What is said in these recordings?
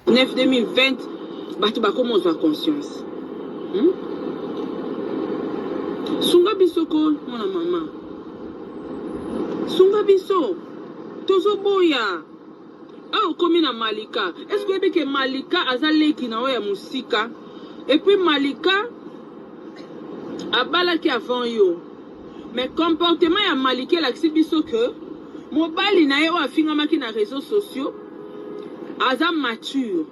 9 2020 bato bakomozwa conscience. Sunga biso ko mwana mama. Sunga biso tozo boya. Ah, komi na Malika. Est-ce que que Malika azaleki na oya musika? Et puis Malika abalaki avant yo. Mais comportement ya Malika la biso que mobali na ye o afingamaki na réseaux sociaux aza mature.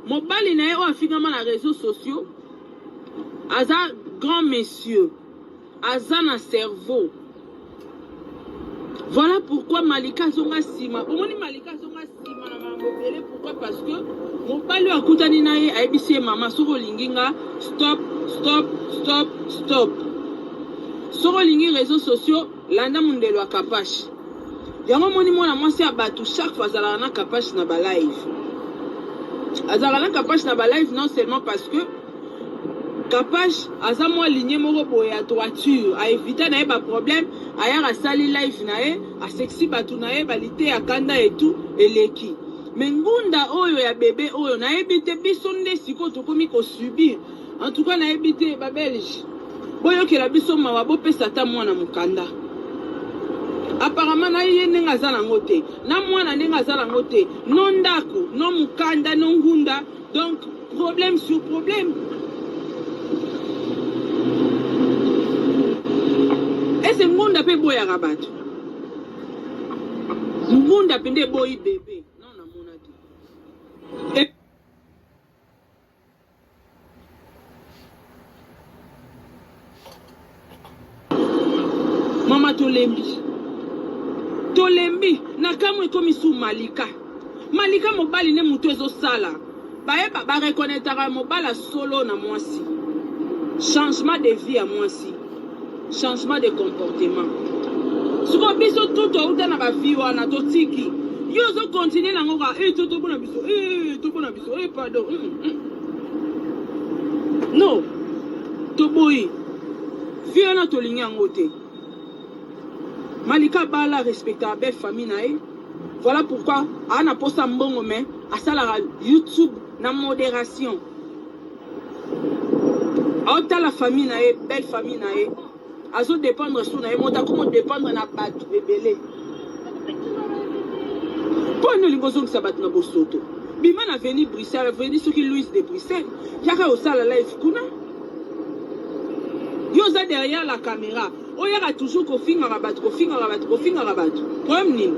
Mobali na ye o afingama na réseaux sociaux aza grand monsieur. Aza na cerveau. Voilà pourquoi Malika zonga sima. Omoni Malika zonga sima na mambobele. Pourquoi? Parce que mon pali akutani na ye aibisi mama soko linginga stop stop stop stop. Soko lingi réseaux sociaux landa mundelo akapashi. Yango moni mona mwasi abatu chaque fois azala na kapashi na ba live. Azala na kapashi na ba live non seulement parce que Kapash aza mwa ligne moko boya ya droiture a éviter na ye ba problème aya ka sali live na ye a sexy batu na ye balite ya kanda et tout eleki mais ngunda oyo ya bébé oyo na ebite biso nde siko tokomi ko subir en tout cas na ebite ba belge boyo ke la biso mawa bo pesa ta mwana mukanda apparemment na ye nenga za nango te na mwana nenga za nango te non ndako non mukanda non ngunda donc problème sur problème. Ese ngunda pe boya rabato. Ngunda pende boyi bébé. Non na mona te. Mama tolembi. Tolembi na kamwe komi su Malika. Malika mobali ne mutu ezo sala. Ba reconnaître mobala solo na mwasi. Changement de vie à mwasi. Changement de comportement. Si on biso tout au na ba vie wana to tiki. Yo zo continuer na ngoka to bona biso. To bona biso. Pardon. Non. To boy. Vie na to linga ngote. Malika bala respecta belle famille nae. Voilà pourquoi ana posta mbongo mais asala YouTube na modération. Ota la famille nae, belle famille nae. Azo dépendre sous nae, mota comment dépendre na batu bebele. Pour nous libozo que ça bat na bosoto. Bima na veni Bruxelles, veni ce qui Louis de Bruxelles. Yaka au sala live kuna. Yoza derrière la caméra. O yaka toujours ko finga rabat, ko finga rabat, ko finga rabat. Problème nini?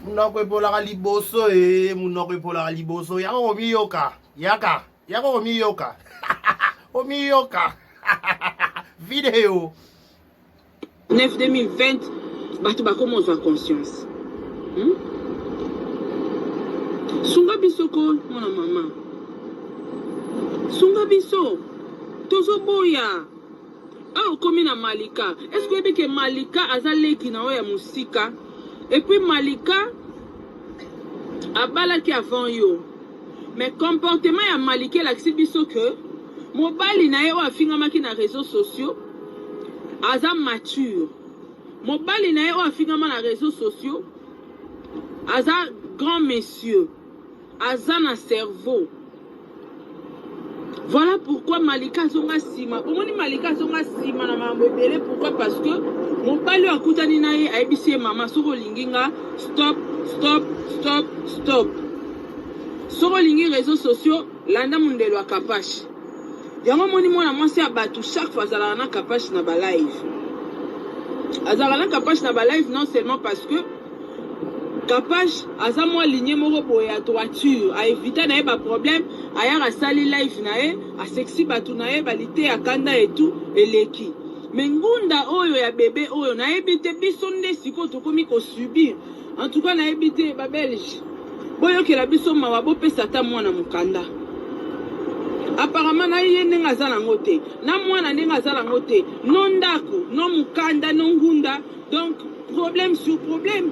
Munoko epola liboso munoko epola liboso yako omiyoka yaka yako omiyoka omiyoka vidéo 9 2020 bato bakomozwa conscience. Sunga biso ko mwana mama. Sunga biso tozo boya. Ah, komi na Malika. Est-ce que Malika azaleki na oya musika? Et puis Malika abalaki avant yo. Mais comportement ya Malika la biso que mobali na ye o afingamaki na réseaux sociaux aza mature. Mobali na ye o afingama na réseaux sociaux aza grand monsieur. Aza na cerveau. Voilà pourquoi Malika zonga sima. Omoni Malika zonga sima na mambebele. Pourquoi? Parce que mon pali akutani na ye aibisi mama soko linginga stop stop stop stop. Soko lingi réseaux sociaux landa mundelo akapashi. Yango moni mona mwasi abatu chaque fois azala na kapashi na ba live. Azala na kapashi na ba live non seulement parce que Kapash aza mwa ligne moko boya ya droiture a éviter na ye ba problème aya ka sali live na ye a sexy batu na ye balite ya kanda et tout eleki mais ngunda oyo ya bébé oyo na ebite biso nde siko tokomi ko subir en tout cas na ebite ba belge boyo ke la biso mawa bo pesa ta mwana mukanda apparemment na ye nenga za nango te na mwana nenga za nango te non ndako non mukanda non ngunda donc problème sur problème.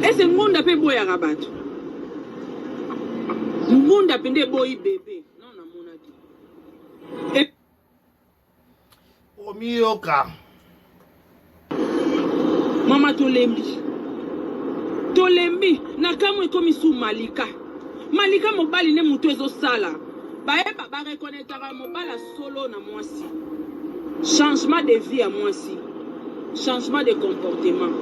Ese ngunda pe boya rabato. Ngunda pende boyi bébé. Non na mona ti. Omiyoka. Mama tolembi. Tolembi na kamwe komi sou Malika. Malika mobali ne mutu ezo sala. Baeba ba reconnaître mobala solo na mwasi. Changement de vie à mwasi. Changement de comportement.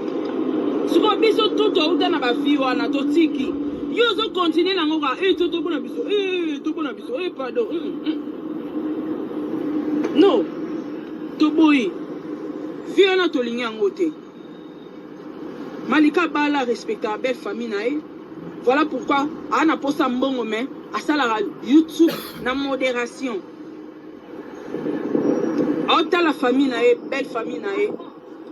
Suko biso tout outa na ba vie wana totiki. Yo zo continuer na ngoka toto bona biso. To bona biso. Pardon. Non. To boy. Vie na to linya ngote. Malika bala respecter belle famille nae. Voilà pourquoi ana posa mbongo mais à ça la YouTube na modération. Ota la famille nae, belle famille nae.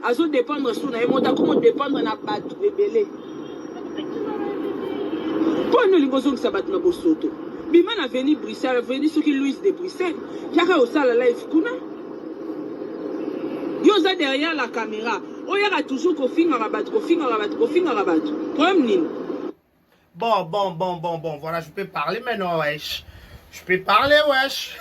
Azo dépendre sous nae, mota comment dépendre na batu ebele. Pour nous lingozo que ça bat na bosoto. Bima na veni Bruxelles, veni ce qui Louise de Bruxelles. Yaka au sala live kuna. Yoza derrière la caméra. Oyaka toujours kofinga rabat. Problème nini? Bon, voilà, je peux parler maintenant, wesh. Je peux parler, wesh.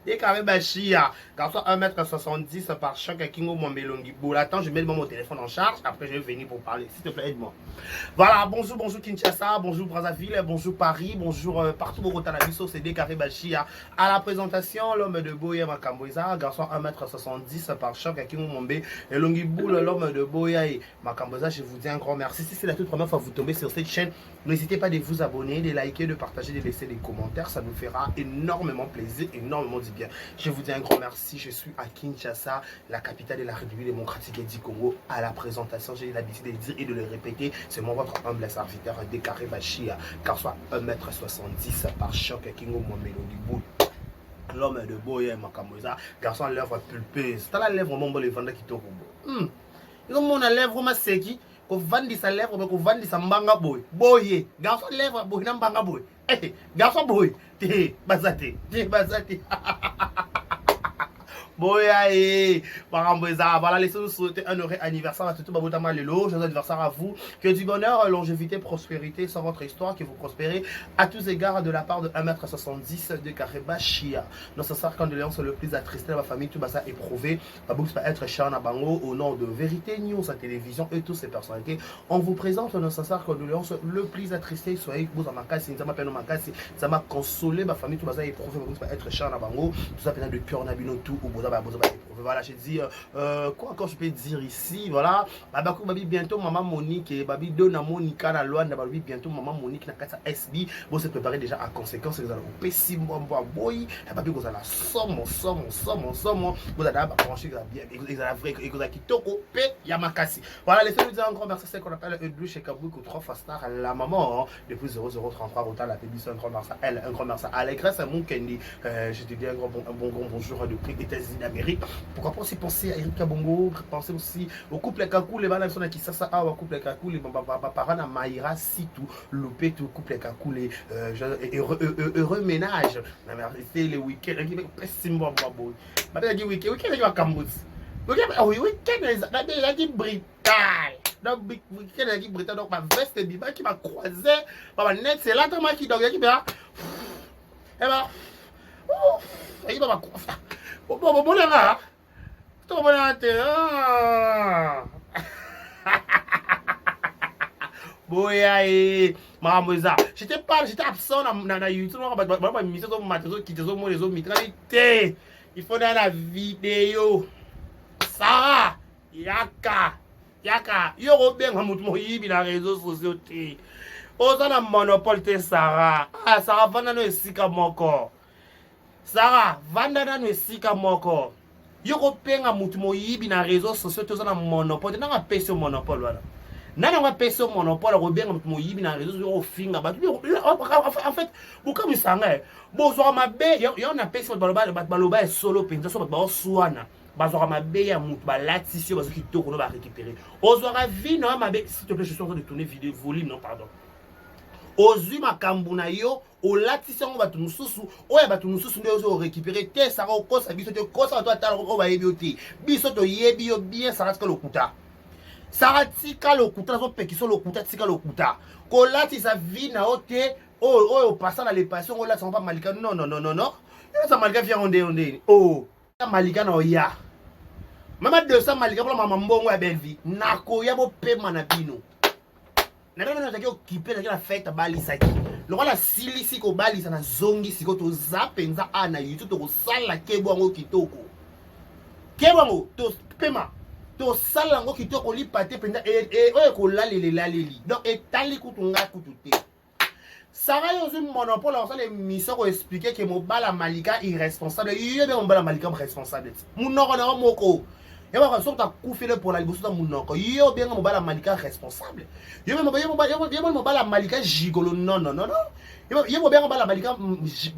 Dès qu'avec ma chia, garçon 1m70 par choc à Kingo Mombelongi. Bon, attends, je mets mon téléphone en charge. Après, je vais venir pour parler. S'il te plaît, aide-moi. Voilà, bonjour Kinshasa, bonjour Brazzaville, bonjour Paris, bonjour partout au Rotanabiso, c'est Décaré Bachia. À la présentation, l'homme de Boya Makamboza, garçon 1m70 par choc à Kingo Mombe. Et Longi Boule, l'homme de Boya et Makamboza, je vous dis un grand merci. Si c'est la toute première fois que vous tombez sur cette chaîne, n'hésitez pas de vous abonner, de liker, de partager, de laisser des commentaires. Ça nous fera énormément plaisir, énormément du bien. Je vous dis un grand merci. Je suis à Kinshasa, la capitale de la République démocratique du Congo. À la présentation, j'ai l'habitude de le dire et de le répéter. C'est moi votre humble serviteur Décaré Bachia, car soit 1m70 par choc Kingo Momelongi. L'homme de Boya Makamoza, garçon à lèvres pulpeuse. T'as la lèvre mon bon les vendeurs qui te roubent. Ils ont mon lèvre ma seki. Qu'on vende sa lèvre, qu'on vende sa mbanga boy. Boye, garçon lèvre boy na mbanga boy. Eh, garçon boy. T'es bazate. Boya et Paramboza, voilà, laissez-nous souhaiter un heureux anniversaire à tout Babotama Lelo. Joyeux anniversaire à vous. Que du bonheur, longévité, prospérité sur votre histoire, que vous prospérez à tous égards de la part de 1m70 de Kareba Chia. Nos sincères condoléances le plus attristé à ma famille, tout ça éprouvé. Babou va être Chana Bango au nom de Vérité News à télévision et toutes ces personnalités. On vous présente nos sincères condoléances le plus attristé. Soyez vous à Makassi, ça m'appelle Makassi, ça m'a consolé ma famille, tout ça éprouvé. Babou va être Chana Bango, tout ça de cœur Nabino tout au voilà, j'ai dit quoi encore je peux dire ici, voilà. Babi bientôt maman Monique et Babi Dona Monica la loi Babi bientôt maman Monique na kata SB. Bon se préparer déjà à conséquence vous allez pessi moi boy, la Babi vous allez somme vous allez brancher bien ils allez vrai et vous allez kitoko pe Yamakasi. Voilà, laissez-nous dire un grand merci c'est qu'on appelle Edlou chez Kabuko 3 Fastar la maman depuis 0033 Rotal la PBC un grand merci à elle, un grand merci à Alegresse mon Kendi. Je te dis un bon bonjour depuis les États-Unis d'Amérique. Pourquoi pas aussi penser à Erika Bongo, penser aussi au couple Kakou, les balans sont qui ça au couple Kakou, les parents à Maïra, si tout, loupé tout couple Kakou, les heureux ménage. C'est les week-ends, qui est pessime bon boy. Maintenant dit week-end il va Cambodge. Week-end il a dit brutal. Donc week-end il a dit brutal donc ma veste biba qui m'a croisé, ma net c'est là Thomas qui dort qui bien. Eh ben il va croiser. Bon là, tout bon là, Boya et Mamoza. J'étais absent dans YouTube. Il faut dans la vidéo. Sarah, Yaka, Yoro bien dans les réseaux sociaux. Osana monopole Sarah. Ah, Sarah va dans le sika mon corps. Sarah, vandana no esika moko. Yoko penga mutu moyibi na réseaux sociaux toza na monopole. Nanga pese monopole wala. Nana nga pese monopole ko benga mutu moyibi na réseaux sociaux ofinga ba. En fait, buka misanga. Bozwa mabe, yo na pese baloba solo penza so ba oswana. Bazwa mabe ya mutu ba latisio bazo kitoko no ba récupérer. Ozwa vi no mabe, s'il te plaît, je suis en train de tourner vidéo volume non pardon. Ozwi makambu na yo olatisa ngo batu mususu oya batu mususu nde ozo récupérer te sara okosa biso te kosa to atala ko ba yebi oti biso to yebi yo bien sara tika lokuta sara tika lokuta zo pekiso lokuta tika lokuta ko latisa vi na ote o passa na les passions là ça va malika non ça malika vient onde oh malika na oya Mama 200 malika pour maman mbongo ya belle vie. Nako ya bo pema na bino. Na bino na taki occupé na la fête bali saki. Le la sili siko bali sana zongi siko to zapenza ana YouTube to sala kebo ngo kitoko. Kebo ngo to pema. To sala ngo kitoko li pate penda oye ko laleli. Donc etali kutunga kutute. Sarah yo un monopole on les missions pour expliquer que mon bala malika irresponsable. Il y a mon bala malika responsable. Mon noko na moko. Et moi, quand on coupé pour la libération de mon yo bien mon bala malika responsable. Yo mon bala malika gigolo non. Yo bien mon bala malika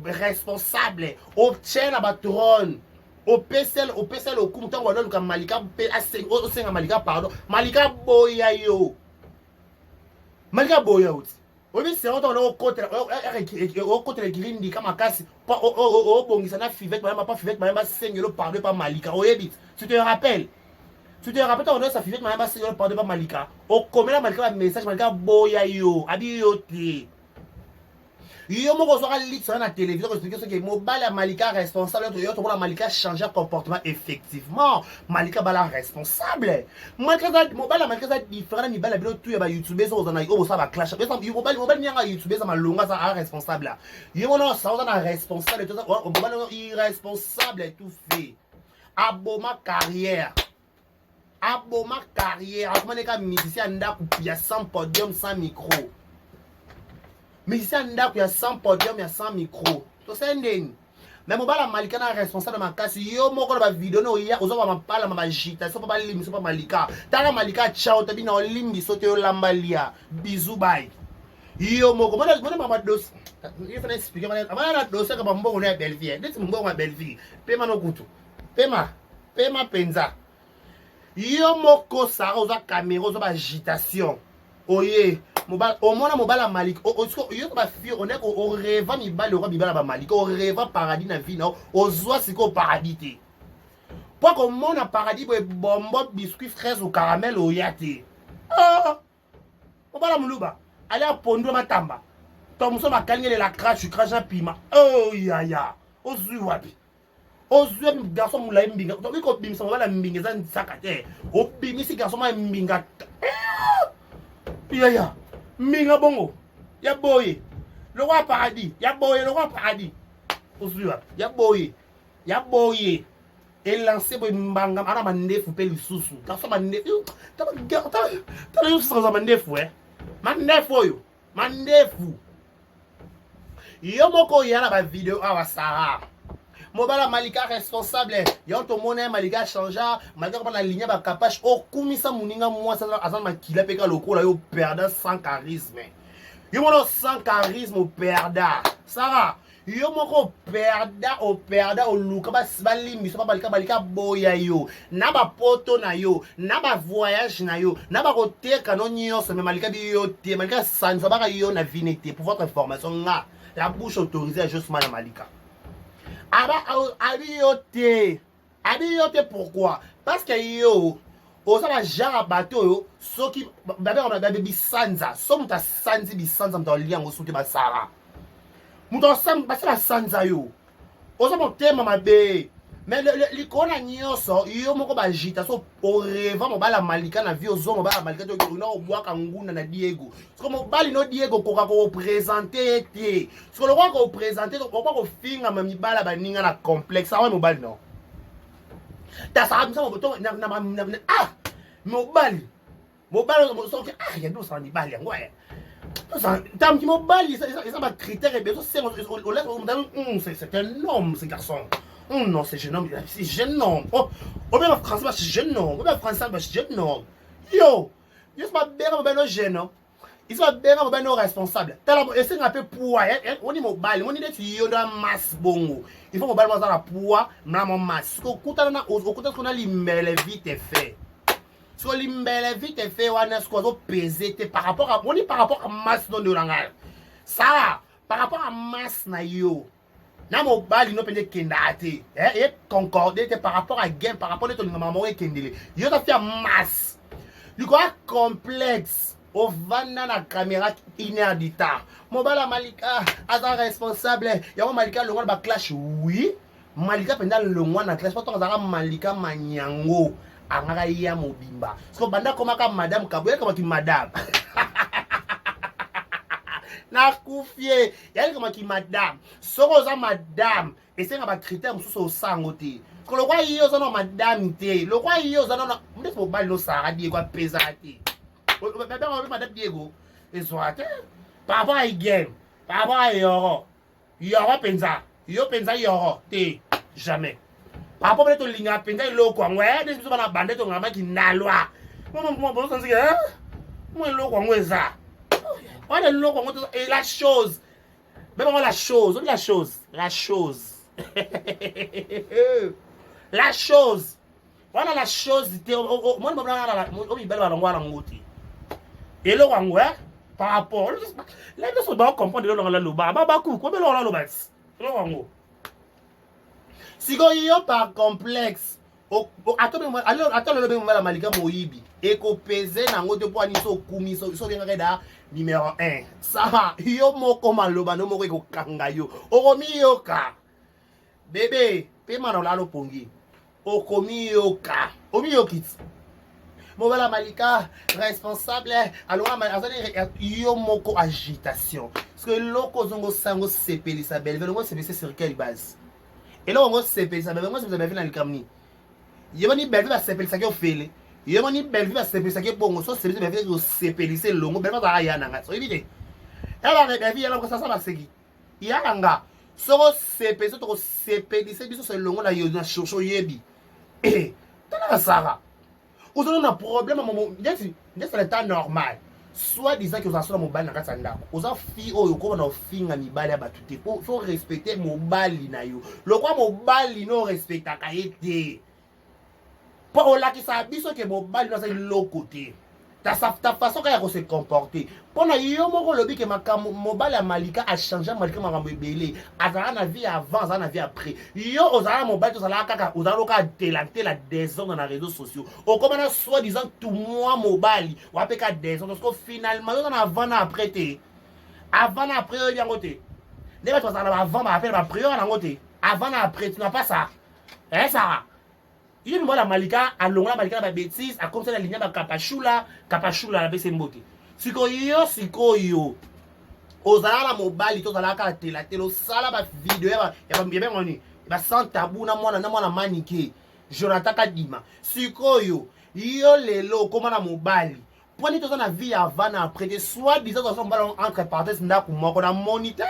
responsable. Obtient la trône. Au PCL au comptant on donne comme malika au malika pardon. Malika boya yo. Malika boya yo. Oui, c'est on au côté le green di kama kasi au bongisa na fivette pas fivette ma 5 euros pardon pas malika. Oui, tu te rappelles on donne sa fivette ma 5 euros pardon pas malika. Au comme la malika message malika boya yo abi yo te. Yo mo ko so lit sur la télévision pour expliquer ce que mobile malika responsable yo to la malika changer comportement effectivement malika bala responsable malika mobile malika za différent ni bala bilo tout ya ba youtube so za na yo ça va clash mobile nyanga youtube za malonga za responsable yo mo ça za na responsable tout ça mobile irresponsable tout fait aboma carrière comment les gars musicien ndaku ya 100 podium 100 micro. Mais ici, il y a 100 podiums, il y a 100 micros. Tu sais, mais mon bala malika na responsable de ma casse. Yo, mon gars, vidéo, no, hier, aux hommes, ma magita, so pas limbi, so pas malika. Tala malika, ciao, tabi na limbi, so te lambalia. Bisous, bye. Yo, mon gars, ma dos. Il faut expliquer, ma dos, c'est comme un bon belle vie. Dis mon bon belle vie. Pema no kutu. Pema penza. Yo, mon kosa, aux caméra, aux agitation. Oye. Au moins mobile malik yo ba fille on est au rêve mi bal le roi bibala ba malik au rêve paradis na vie na au zwa siko paradis te pour que mon paradis bo bombo biscuit fraise au caramel au yate mobile muluba aller à pondo matamba tom so ba kalingele la crash un piment oh ya au zwa wapi au zwa garçon mula mbinga to ko bimisa mobile mbinga za sakate au bimisi garçon ma mbinga ya Minga bongo, ya boye, le roi paradis, ya boye, le roi paradis. Osuwa, ya boye, et lancé pour mbanga, ana mandefu pe lisusu. Garçon mandefu, t'as eu sans mandefu mandefu mandefu. Yo moko yana ba vidéo awa Sarah. Mobala malika responsable yo to mona malika changer malika pa na ligne ba capage o kumisa muninga moi ça azan makila peka lokola yo perdant sans charisme yo mono sans charisme perdant Sarah yo moko perdant o luka ba limbi so ba malika boya yo na ba poto na yo na ba voyage na yo na ba koteka no nyonso mais malika bi yo te malika sanza ba yo na vinete pour votre information nga la bouche autorisée justement na malika. Abiyote pourquoi? Parce que yo osala jara bateau yo soki babe bisanza so muta sanzi bisanza muta liango soute basara muta sam basala sanza yo osama tema mabe mais le kona nyoso yo moko bajita so oreva mobala malika na vie ozo mobala malika to na obwaka nguna na Diego so mobali no Diego koka ko présenter te so le roi ko présenter ko ko finga mamibala baninga na complexe awa mobali no ta sa msa moto na mobali so que ya do sa ni bali yango tam ki mobali ça ba critère et bien c'est un homme ce garçon. Oh non, c'est jeune homme, c'est jeune homme. Oh, bien en français, c'est jeune homme. Bien en français, c'est jeune homme. Yo, je suis pas bien jeune homme. Il sont bien responsable. Et c'est un peu poids. On dit mobile, on dit que tu as masse bongo. Il faut mobile dans la poids, mais mon masse. Au côté qu'on a l'imbelle vite fait. Sur l'imbelle vite fait, on a ce qu'on a pesé par rapport à, on dit par rapport à masse dans le langage. Ça, par rapport à masse na yo. Na mobile no pende kendate et concordé par rapport à gain par rapport à ton maman et kendele yo ta fait masse du quoi complexe au vanda na caméra inédita mobile malika asa responsable ya malika le ba clash oui malika penda le na clash pas ton malika manyango angaka ya mobimba parce que banda komaka madame kaboya kama ki madame na kufie yali kama ki madame soko za madame esenga ba critère mususu osango te ko lokwa iyo za no madame te lokwa iyo za no mbe so bali no sara die kwa pesa te bebe on madame Diego ezwate papa igen papa yoro penza yo penza yoro te jamais papa peut-être linga penza iloko ngwe des biso bana bande to ngama ki nalwa mo bo sansi ke mo iloko ngweza on est iloko ngwe et la chose même on la chose on dit la chose la chose voilà la chose te moi mo bana o mi bela ngwa la ngoti iloko ngwe par rapport les gens sont pas comprendre le la loba ba ku ko be lo la loba iloko ngwe siko yo par complexe attends le bien la malika moyibi eko pese nango te po ani so kumi so bien reda numéro 1 ça yo moko maloba no moko eko kanga yo okomi yoka bébé pe mano la lo pongi okomi yoka omi yokit mo la malika responsable alors yo moko agitation parce que loko zongo sango sepeli sa belle vengo c'est sur quelle base. Et là, on va se séparer, ça veut dire que vous avez vu dans le camini. Il y a une belle vie à se séparer, ça qui est fait. Il y a une belle vie à se séparer, ça qui est bon. Ça, c'est une belle vie à se séparer, c'est long. Belle vie à rien, nanga. C'est évident. Elle a une belle vie, elle a ça va se guider. Il y a un gars. Ça va se séparer, ça va se séparer, c'est long. Là, il y a un chocho yebi. Eh, t'as la Sarah. Vous avez un problème à mon moment. C'est l'état normal. Soit disant que vous avez un mobile dans votre ndako. Vous avez fille ou vous avez fille en mobile à battre. Faut respecter mobile na yo. Le quoi mobile no respecte à kaite. Pour la qui ça biso que mobile no c'est l'autre côté. Ta façon qu'elle se comporter. Pendant yo moko lobi que ma mobile à Malika a changé Malika m'a rebellé. Azala na vie avant, azala na vie après. Yo ozala mobile to zala kaka ozala ka délanter la désordre dans les réseaux sociaux. Au comment soit disant tout moi mobile ou après ka désordre parce que finalement yo na avant na après te. Avant na après yo yangote. Ne pas toi ça avant ma appel ma prière na ngote. Avant na après tu n'as pas ça. Hein ça. Il me la Malika a longa Malika ba bêtise a comme ça la ligne ba kapachula la bese mbote. Siko yo ozala la mobile to zala ka tela telo sala ba video ya ba bien ngoni ba sans tabou na mwana manike Jonathan Kadima siko yo lelo koma na mobile poni to na vie avant na après soit disant dans son ballon entre parenthèses ndako moko na moniteur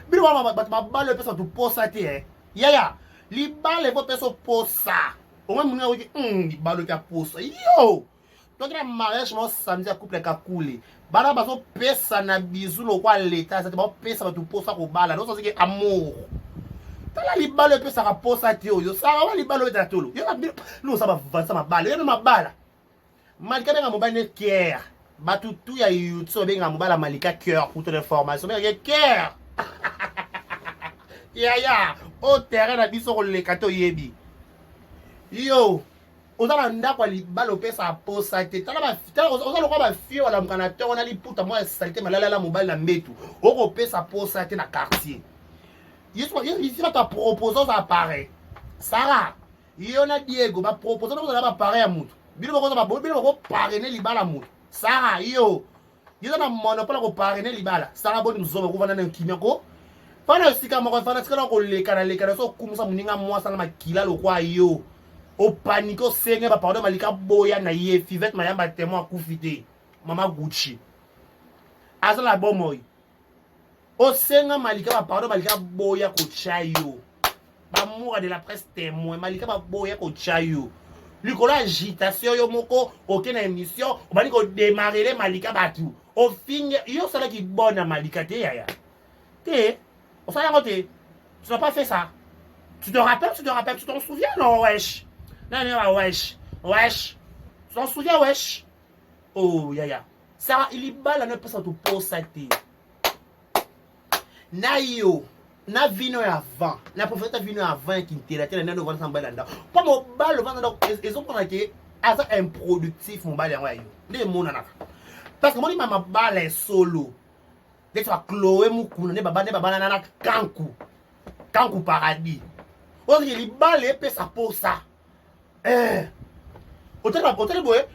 bino ba balle pesa to posa te ya li balle vo pesa posa au moins muna wi li balle ka posa yo donc le mariage mo samedi a couple ka coulé bana baso pesa na bizu lo kwa l'état ça te ba pesa ba to posa ko bala no so c'est amour tala li balle pesa ka posa te yo ça va li balle ta tolo yo no ça ma balle yo ma bala malika benga mobile ne cœur ba tout ya YouTube benga mobile malika cœur pour toute information mais cœur ya au terrain na biso ko le kato yebi yo ozala ndako libalo pesa posa te tala ozala kwa ba fio la mkanateur on a li puta moi salité malala la mobile na mbetu oko pesa posa te na quartier ici ta proposons apparaît Sarah yo na Diego ba proposons na ba apparaît à mutu bino ko parrainer libala mutu Sarah yo na monopole ko parrainer libala Sarah boni mzobe ko vana na kimeko fana sika moko fana sika ko lekana so kumusa muninga mwasa na makila lo kwa yo o panico senge ba pardon malika boya na ye fivette mayamba témoin kufite mama Gucci azala bomoy o senga malika ba pardon malika boya ko chayo ba moura de la presse témoin malika ba boya ko chayo likolo agitation yo moko aucune émission o bani ko démarrer les malika batu o finge yo sala ki bonne malika te yaya te o sala ngote tu n'as pas fait ça tu t'en souviens non wesh. Non, wesh. Tu t'en souviens, wesh? Oh, ya. Sarah, il est bas, là, ne peut pas tout poser. Na yo, na vino avant. Na prophète vino avant qui te la tête, na no vendre balanda. Pas mon bal, le vendre, ils ont pas que asa improductif mon bal en yo. Les monana. Parce que moi, ma bal est solo. Dès que Chloé Moukouna, ne baba nana kanku paradis. On dit, il bal et peut ça pour ça. Hôtel boye,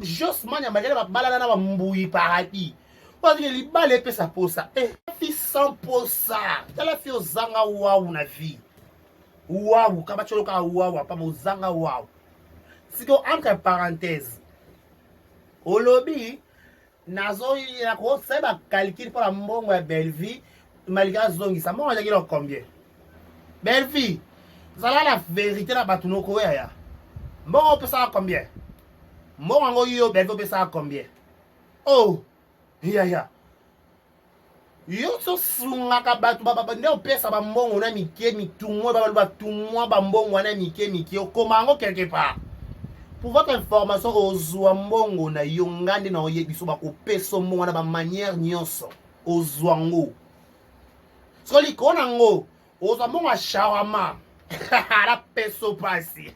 Jos mania malika balana na mbui paradis. Parce que les balles pesa posa. Eh, fi 100%. Tala fi ozanga wawu na vie. Wawu, kaba cholo ka wawu, pa mo zanga wawu. Siko entre parenthèses. Olobi nazo ya ko seba calcul pour la mbongo ya Belleville, malika zongi sa mbongo ya combien? Belleville. Zala la vérité na batuno ko ya. Mbongo pesa combien? Mbongo yo Belleville pesa combien? Oh. Ya. Yo so sunga batu baba ndio pesa ba mbongo na mike mitumwa ba tumwa ba mbongo na mike okomango quelque part. Pour votre information ozwa mbongo na yo ngande na oyebiso ba kopesa mbongo na ba manière nyonso ozwango. So likona ngo ozwa mbongo a shawarma. La peso pasi.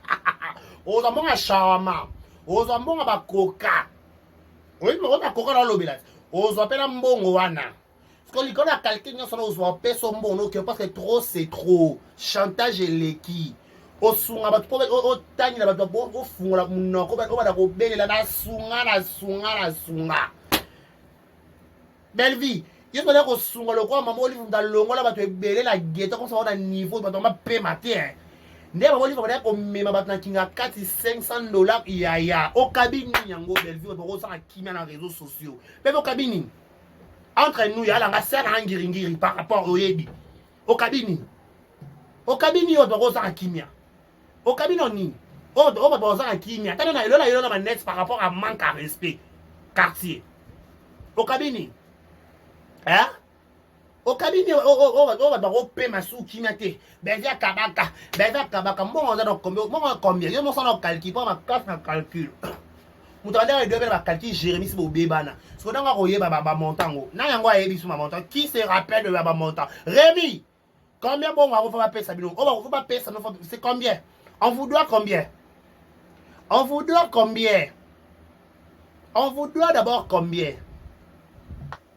Ozwa mbongo a shawarma. Ozwa mbongo ba coca. Oui, mais on a coca dans l'obélas. Ozwa pela mbongo wana. Parce que likona quelqu'un nyonso ozwa peso mbongo parce que trop c'est trop. Chantage eleki. Osunga batu po otani na batu po ofunga munoko ba da ko belela na sunga. Belleville, yo ba ko sunga lokwa mama olive ndalongo la batu ebele la ghetto comme ça on a niveau batu ma pe matin. Nde ba olive ba ko mema batu na kinga 4 $500 ya. O kabini yango Belleville ba ko sa kimia na réseaux sociaux. Bebe o kabini. Entre nous ya la ngasa na ngiringiri par rapport au yebi. O kabini yo ba ko sa kimia. Au cabinet ni on va bosser en kimia. Attends na il a net par rapport à manque à respect quartier. Au cabinet. Hein? Au cabinet on va payer ma sous kimia te. Beza kabaka. Bon on a combien? Yo mon ça calcul pas ma classe na calcul. Mutanda il devait la calcul Jérémy si bébana. Ce qu'on a royé baba montant. Na yango ayebi sur ma montant. Qui se rappelle de baba montant? Rémi. Combien bon on va payer Sabino? On va pas payer ça c'est combien? On vous doit combien? On vous doit d'abord combien?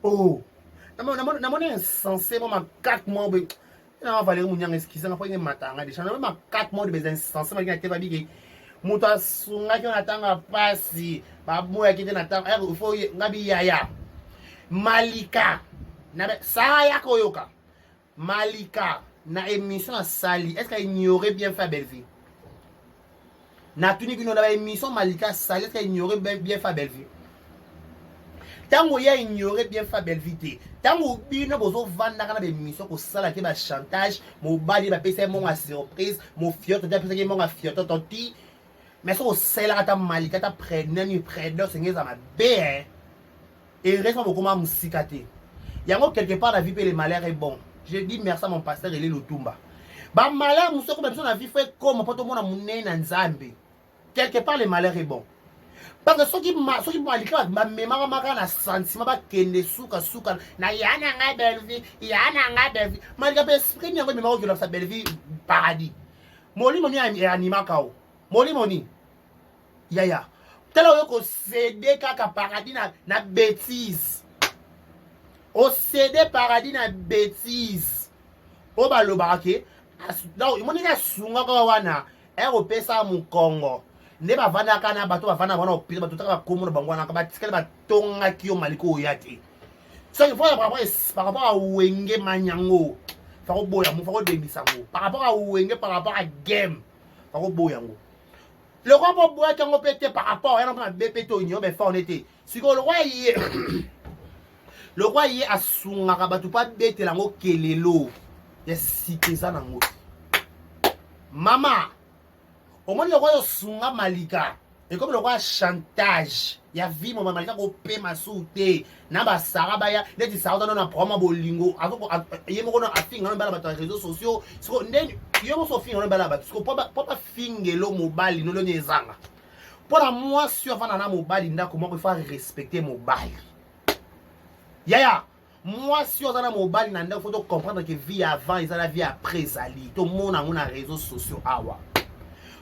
Oh! Namone insensé, moi, 4 mois. Non, Valérie Mounian, excusez, on a pas une matanga. Déjà, on a 4 mois de mes insensés. Je vais te dire, Mouta Sunga qui attend à passer. Babou qui attend. Il faut Nabi Yaya. Malika. Saraya Koyoka. Malika. Na émission à Sali. Est-ce qu'il ignorait bien fait Belleville? Na tuni qui nous avait émission Malika Sali. Est-ce qu'il ignorait bien fait Belleville? Tant qu'il a ignoré bien fait Belleville. Tant qu'il a besoin de vendre dans l'émission pour ça qui va chantage. Mon bali va payer mon surprise. Mon fiot, tu as payé mon fiot, tonti. Mais ça, c'est là que Malika t'a pris c'est que ça m'a bien. Et reste beaucoup moins musicate. Il y a quelque part la vie pour les malheurs est bon. Je dis merci à mon pasteur et le Tumba. Bah malheur, nous sommes comme la vie fait comme pas tout le monde a mouné dans Zambie. Quelque part les malheurs est bon. Parce que ceux qui malika ma mémoire maka na sentiment ba kende suka na yana nga Belleville. Malika be esprit ni ngo mémoire que la Belleville paradis. Moli moni anima kao. Moli moni. Yaya. Telo yo ko cédé kaka paradis na bêtise. Au CD paradis na bêtise. O ba lo barake. Donc moni ka sunga ko wana. Pesa mu Congo. Ne ba vana kana bato ba vana wana opila bato taka komo bangwana ka batikela batonga kio maliko yati. So il faut par rapport à Wenge Manyango. Fako boya mu fako demisango. Par rapport à Wenge par rapport à game. Fako boya ngo. Le roi pour boya kango pété par rapport à un BP to nyo be fa on était. Siko le roi yi le roi yi asunga ka bato pa bete lango kelelo. Ya cité ça nango. Mama au moins le roi sunga Malika et comme le roi chantage il y a vie maman Malika ko pe masute na ba sarabaya neti sarada na promo bolingo ako yemo na afinga na bala ba réseaux sociaux siko ndeni yemo so finga na bala ba siko pas fingelo mobali no lo nyezanga pour moi sur vana na mobali ndako mo il faut respecter mobali yaya moi sur vana mobali na ndako faut comprendre que vie avant et la vie après zali tout monde na réseaux sociaux awa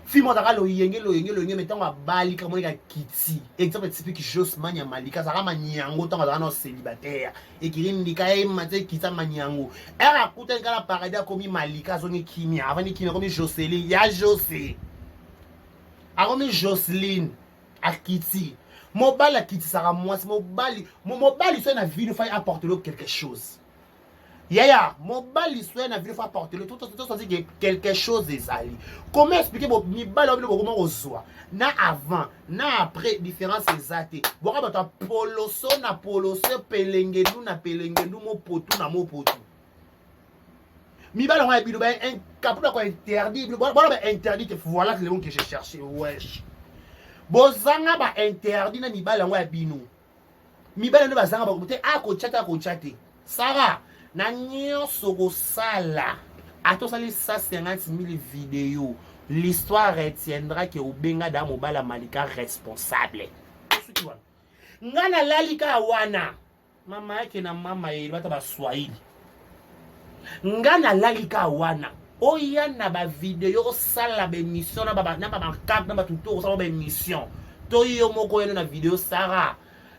Fimo taka lo yenge metango abali kama ka kiti. Exemple typique Jos Manya Malika saka manyango tango taka no célibataire. Ekirindi ka e mate kita manyango. Era kuta ngala paradis komi Malika zoni kimia. Avant ni kimia komi Joseli ya José. akomi Jocelyne akiti mobali akiti saka mwasi mobali so na vie faut apporter quelque chose yaya mobali so na vie faut apporter tout ça dit quelque chose ezali comment expliquer mibali obilo comment ozwa na avant na après différence ezate boka bato poloso na poloso pelengelu na pelengelu mopotu na mopotu mibali on bino ba incapable quoi interdit voilà interdit voilà le mot que je cherchais wesh bozanga ba interdit na mibali yango ya bino mibali nde bazanga ba te akochate sara na nyonso kosala atosali 150 000 vidéos l'histoire retiendra que obenga da mobala malika responsable ngana lalika wana mama yake na mama yeli bata ba swahili ngana lalika wana oya na ba video sala ba émission na ba cap na ba tuto sala ba émission to yo moko yeno na video sara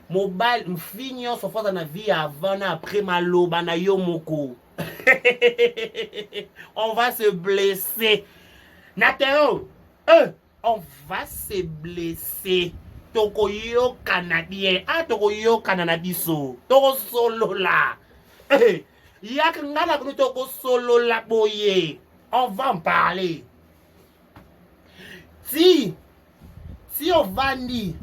mobile mfinyo so faza na vie avant na après maloba na yo moko on va se blesser Natero on va se blesser toko yo canadien toko yo cananabiso toko solo la yak ngala kuno toko solo la boye on va en parler si on vandi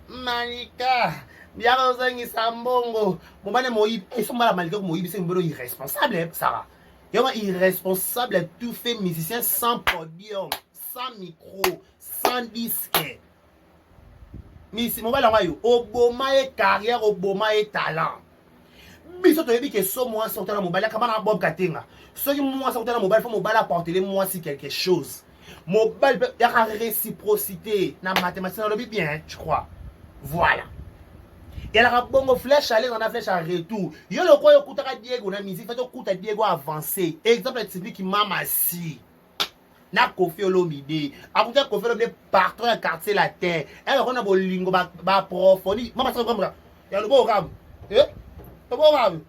malika biara ozangi sambongo mobane moyibi esomala malika ko moyibi c'est mbelo irresponsable ça yo irresponsable tout fait musicien sans podium sans micro sans disque misi mobala wayo oboma e carrière oboma e talent biso to yebi ke so moi sortir na mobile kamana Bob Katenga so ki moi sortir na mobile faut mobile apporter moi si quelque chose mobile y a réciprocité na mathématicien le bien je crois voilà et la bongo flèche aller dans la flèche en retour yo le quoi okutaka Diego na musique fait okuta Diego avancer exemple typique qui mama si na Koffi Olomide akuta Koffi Olomide partout dans quartier la terre elle on a bolingo ba profoni mama ça comme ça ya le beau ram le beau ram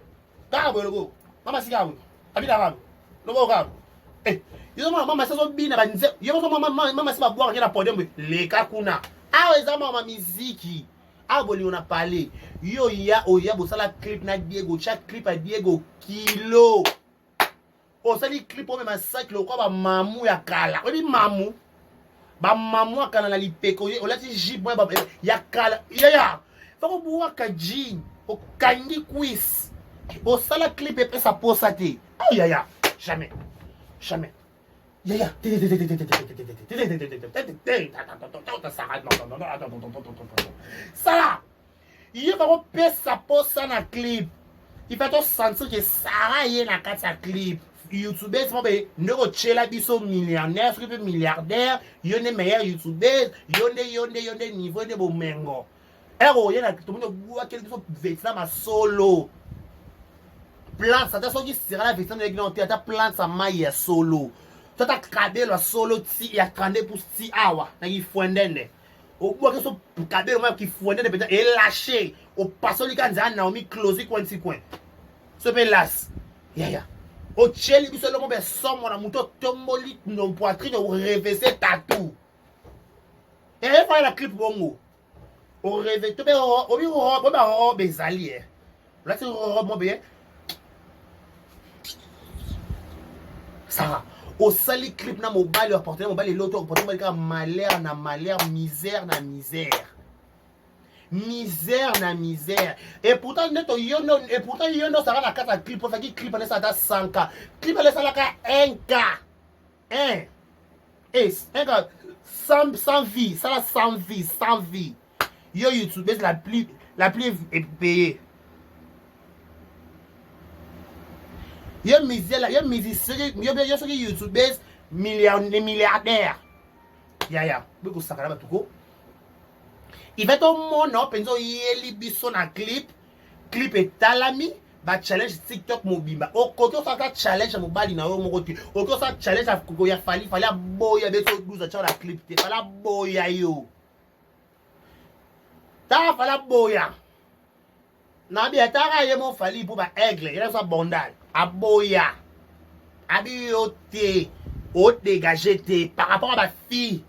kabo le beau mama si kabo abida ram le beau ram yo mama ça so bina ba nze yo mama si ba boire na podium le kakuna eza mama musique aboli on a parlé yo ya oya bosala clip na Diego chaque clip à Diego kilo o sali clip o même 5 kilo quoi ba mamu ya kala obi mamu ba mamu akana na lipeko o lati jib ba ya kala ya faut boire ka jean o kangi quiz o sala clip et ça posa te ya jamais ça il va repérer sa pose na clip il fait sentir que Sarah est na kata clip YouTubers mo be ndeko chela biso millionnaire fripe milliardaire yone meilleur YouTubers yonde niveau de bomengo ero yena tout monde boua quelque chose vexna ma solo plan ça ça qui sera la vexna de l'église ta plan ça maille solo ça ta cabelo solo ti ya kande pour ti awa na ifwendene o boua que so cabelo moi qui fwendene peut-être et lâché au passo li kanza Naomi close coin ti coin so pe las ya o cheli biso lo mo be somo na muto tomboli non poitrine ou reverser tatou et fa la clip bongo o rêve to be o bi o ba o bezali là tu mo bien ça au sali clip na mobile porter mobile l'auto porter mobile malheur na malheur misère na misère et pourtant neto yono ça va la carte clip pour faire clip ça ta 100k clip ça la ka 1k sans vie ça la sans vie yo YouTube la plus payée yo misère yo YouTube milliardaire ya biko sakala batuko il va tout monde penso yeli biso na clip et talami ba challenge TikTok mobimba okoto sa challenge mobali na yo mokoti okoto sa challenge akoko ya fali boya beso 12 cha la clip te fala boya yo ta fala boya na bi etara ye mo fali pour ba aigle il a sa bondal aboya abi yote o dégager te par rapport à ma fille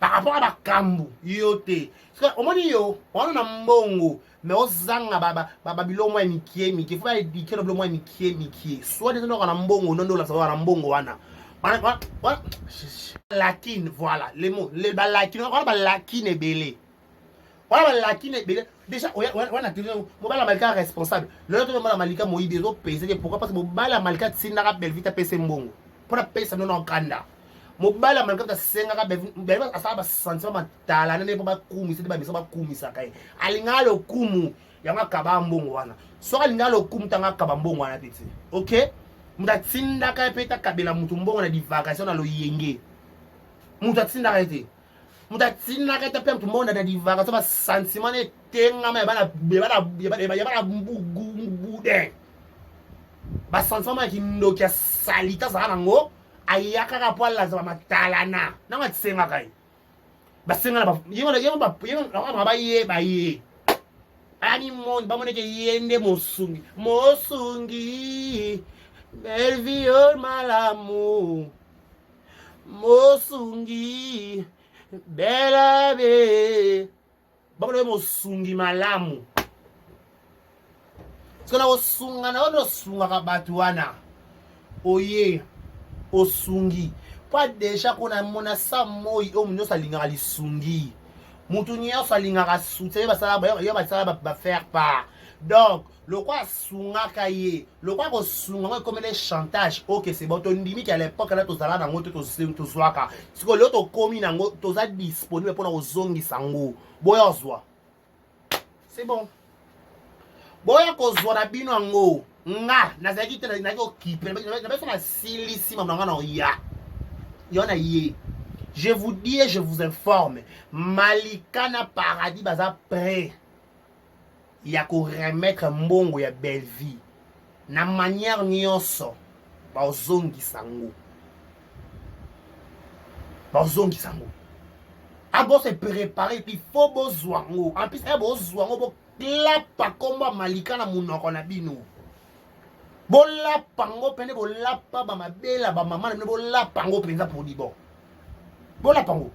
par rapport à bakambu yo te omoni yo wana na mbongo mais ozanga babilo mwa mikie faut éduquer le mwa mikie soit des gens na mbongo nondo la savoir na mbongo wana lakine voilà les mots les balakine on ba lakine belé voilà ba lakine belé déjà on a tenu mobala malika responsable l'autre mobala malika moyibi zo pèser pourquoi parce que mobala malika tsinaka belvita pèser mbongo pour la pèser non kanda mobala malika ta senga belvita asaba sentiment matala nene ba kumisa ba bisa ba kumisa kai alingalo kumu yanga kaba mbongo wana so alingalo kumu tanga kaba mbongo wana tete OK mutatsinda ka peta kabela mutu mbongo na divagation na loyenge mutatsinda ete mutatsinda ka tapé mutu mbongo na divagation ba sentiment ne tenga ma bana mbugude ba sentiment ki ndoki ya salita za nango ayaka ka poala za matalana na matsenga kai ba senga na ba yengo ba ye ani mon ba moneke yende mosungi Belviol malamu mosungi belabe babone mosungi malamu sona osunga na osunga ka batu wana oye osungi pa deja kona mona sa moi o munyo salinga lisungi mutu nya salinga ka soutien basala ba faire pas donc le quoi sunga kaye le quoi ko sunga comme les chantage OK c'est bon ton ndimi qui à l'époque là tozala na ngoto to zwaka siko lo to komi na ngoto toza disponible pour na ozongi sango boya zwa c'est bon boya ko zwa na bino ngo nga na zaki te na ko kipe na beso na silisi mamanga na ya yona ye je vous dis et je vous informe Malika na paradis baza prêt ya ko remettre mbongo ya belle vie na manière nyonso bazongi sango abo se préparer puis faut bozwango en plus bozwango bo klapa komba Malika na munoko na bino bolapango pene bolapa ba mabela ba mama na bolapango penza pour dibo bolapango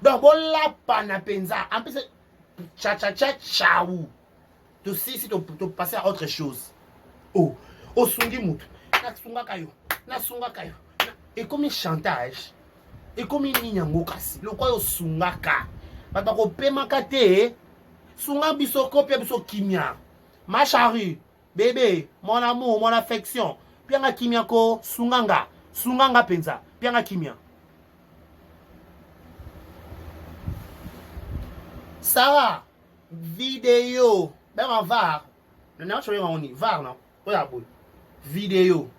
donc bolapa na penza en plus ciao to si to passer à autre chose sungi mutu na sunga kayo et comme chantage et comme ninyango kasi lo kwa yo sungaka bata ko pema kate sunga biso kopia biso kimia ma chérie bébé mon amour mon affection pianga kimia ko sunganga penza pianga kimia Sarah vidéo ben en var non je vais on y var non regarde vidéo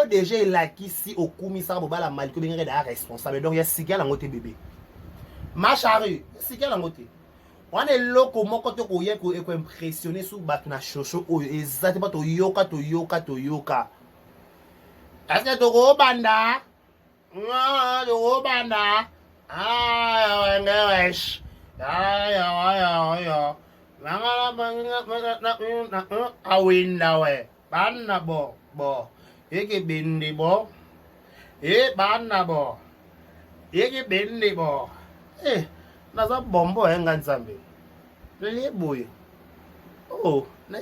déjà là qui si au commissaire bobala mal que bien responsable donc il y a siga la ngote bébé ma chérie siga la ngote on est loko moko to ko yeko e ko impressionner sur batu na chocho o exactement to yoka est-ce que to go banda wesh ya awinda we bana bo eke bindi bo bana bo eke bindi bo naza bombo enga nzambe le boy na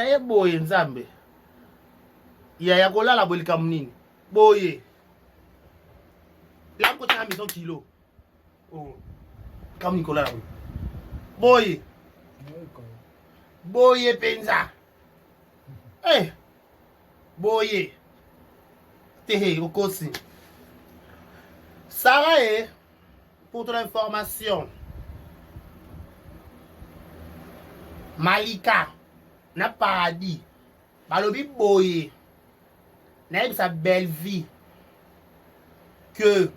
ye boy nzambe ya kolala bolika munini boye la ko tana maison kilo comme Nicolas boy penza boy tehe okosi Sarah pour ton information Malika na paradis balobi boy na sa belle vie que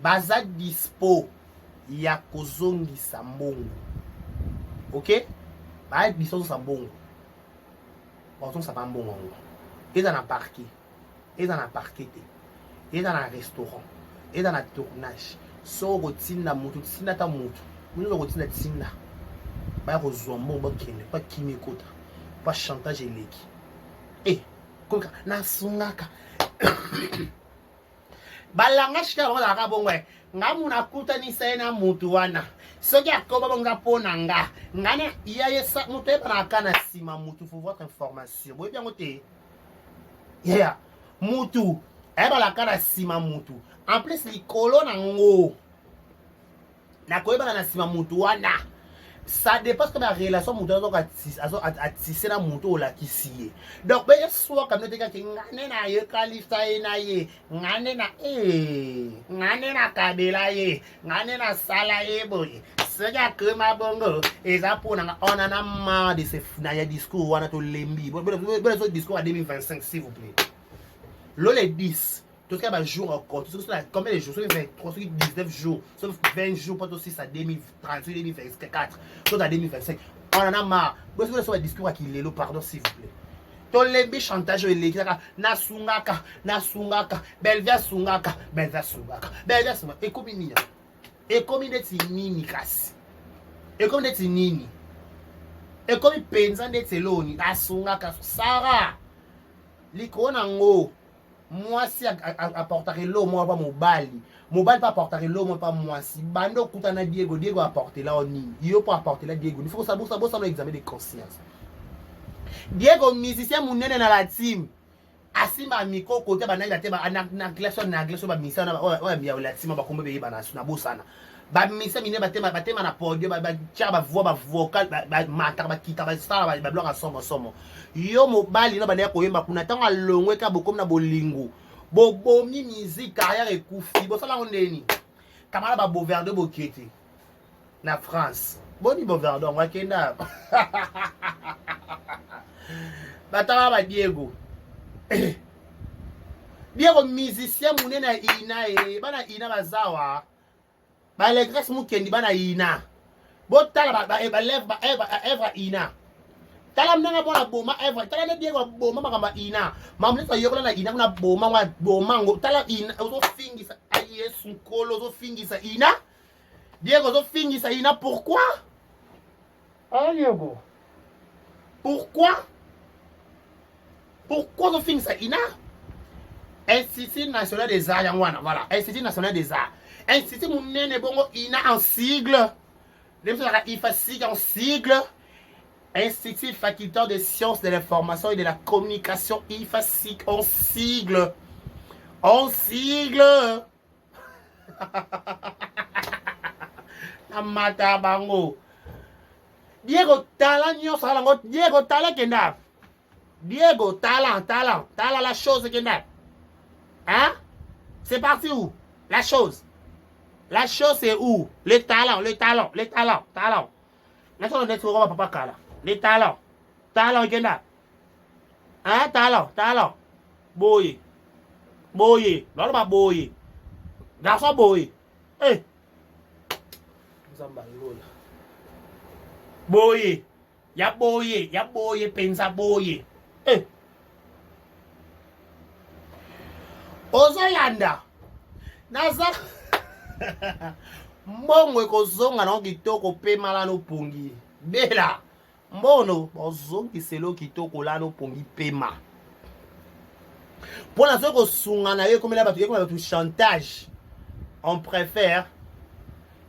baza dispo ya kozongisa mbongo OK ba biso sa mbongo bazongisa ba mbongo eza na parquet eza na parquet eza na restaurant eza na tournage so gotinda mutu tinda ta mutu mutu gotinda tinda ba kozwa mbongo bakende pa kimikota pa chantage eleki koka na sungaka balanga shika bango la kabongwe ngamu nakuta ni sena mutu wana soki akoba bonga pona nga ngane yaye sa mutu eba na kana sima mutu pour votre information boye bien ngote yeah mutu eba la kana sima mutu en plus likolo nango na koyeba na sima mutu wana ça dépasse comme la relation mutu a tissé na mutu olakisi donc be soit comme te ka ngane na ye kalifta ye na ye ngane na kabela ye ngane na sala ye boye sega que ma bongo eza pona on en a marre de ces na discours wana to lembi bon discours à 2025 s'il vous plaît lo les 10 tout ce qui va jour encore tout ce qui combien de jours sur 23 sur 19 jours sur 20 jours pas aussi à 2030 2024 tout à 2025 on en a marre bon c'est le discours à qui lelo pardon s'il vous plaît to lembi chantage elekaka na sungaka belvia sungaka et combien et combien de tinini kasi et combien de tinini et combien penza de teloni na sungaka sara likona ngo moi si apporterai l'eau moi pas mobali pas apporterai l'eau moi pas moi si bando kutana Diego apporter là oni yo pour apporter là Diego il faut ça un examen de conscience Diego musicien munene na la team asima miko côté banana te ba na glace ba misana ouais bien la team ba kombe be bana na bosana ba misa mine batema na podium ba tia ba voix ba vocal ba mata ba kita ba sala ba bloka somo yo mobali na bana koyemba kuna tanga longwe ka bokom na bolingo bobomi musique carrière ekufi bo sala ondeni kamala ba Boverde bokete na France boni Boverde on wakenda batala ba Diego musicien munene ina bana ina bazawa ba les grâce mukendi bana ina botala ba evra ina tala mnanga bona boma evra tala ne Diego boma makamba ina mamlisa yokola na ina kuna boma ngo tala ina ozo fingisa ayesu nkolo ozo fingisa ina Diego ozo fingisa ina pourquoi Diego pourquoi ozo fingisa ina Institut National des Arts yangwana voilà Institut National des Arts Institut munene bongo ina en sigle IFASIG en sigle Institut facultaire des sciences de l'information et de la communication IFASIG en sigle Namata bango Diego tala nyonso lango Diego tala kenda Diego talent la chose kenda hein c'est parti où la chose c'est où le talent national de trop papa kala les talents kenda hein talent boye lolo ba boye garçon boye zamba lola boye ya boye penza boye ozolanda naza mbongo ekozonga na kitoko pe mala no pongi bela mbono bozongiselo kitoko la no pongi pema pour la soki kosunga na ye komela bato chantage on préfère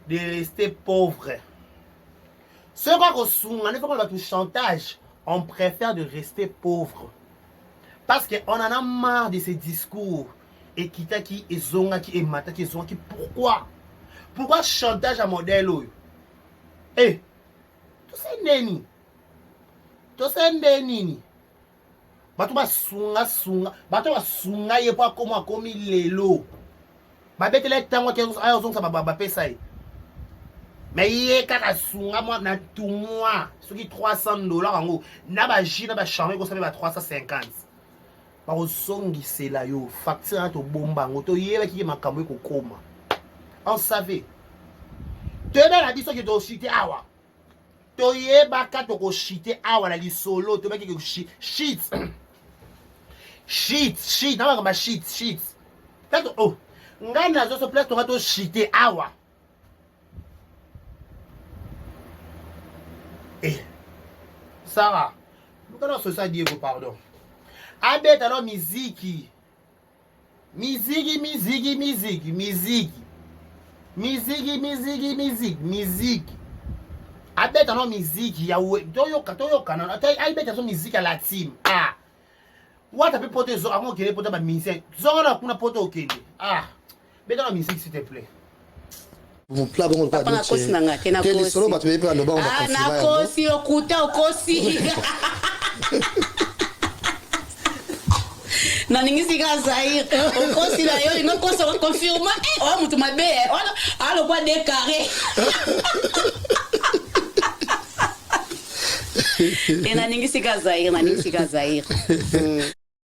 de rester pauvre soki kosunga ne faut bato chantage on préfère de rester pauvre parce que on en a marre de ces discours et kitaki et zongaki et mataki et zongaki pourquoi chantage à modèle tout ça neni bato basunga ye po akoma akomi lelo babetela ntango te ayozongisa bapesa ye mais ye kaka sunga mwa na tumwa soki $300 yango na baji na bachambre ekosala ba 350 bakozongisela yo facture na tobomba yango toyebaki ye makambo ekokoma on savait toyebaka biso ke toshite awa toyebaka tokoshite awa na lisolo toyebaki shit na bakamba shit plato oh ngai nazoso place tonga toshite awa Sarah lukana sosa Diego pardon abeta no miziki Miziki, miziki, miziki, miziki. Miziki, miziki, miziki, miziki. Abeta no miziki ya we. Toyoka na. Abeta so miziki ya la team. Ah. What a pote zo avant que pote ba miziki. Zo na kuna pote okende. Ah. Beta no miziki s'il te plaît. Mon plat bon pas na kosi na nga te na kosi. kosi. Solo ba tu be pa no ba on va Ah na kosi okuta okosi. Na ningisi ka Zaire. Okosi na yo ngo kosi ko confirma. Oh mutu mabe. Alo kwa décarré. Na ningisi ka Zaire.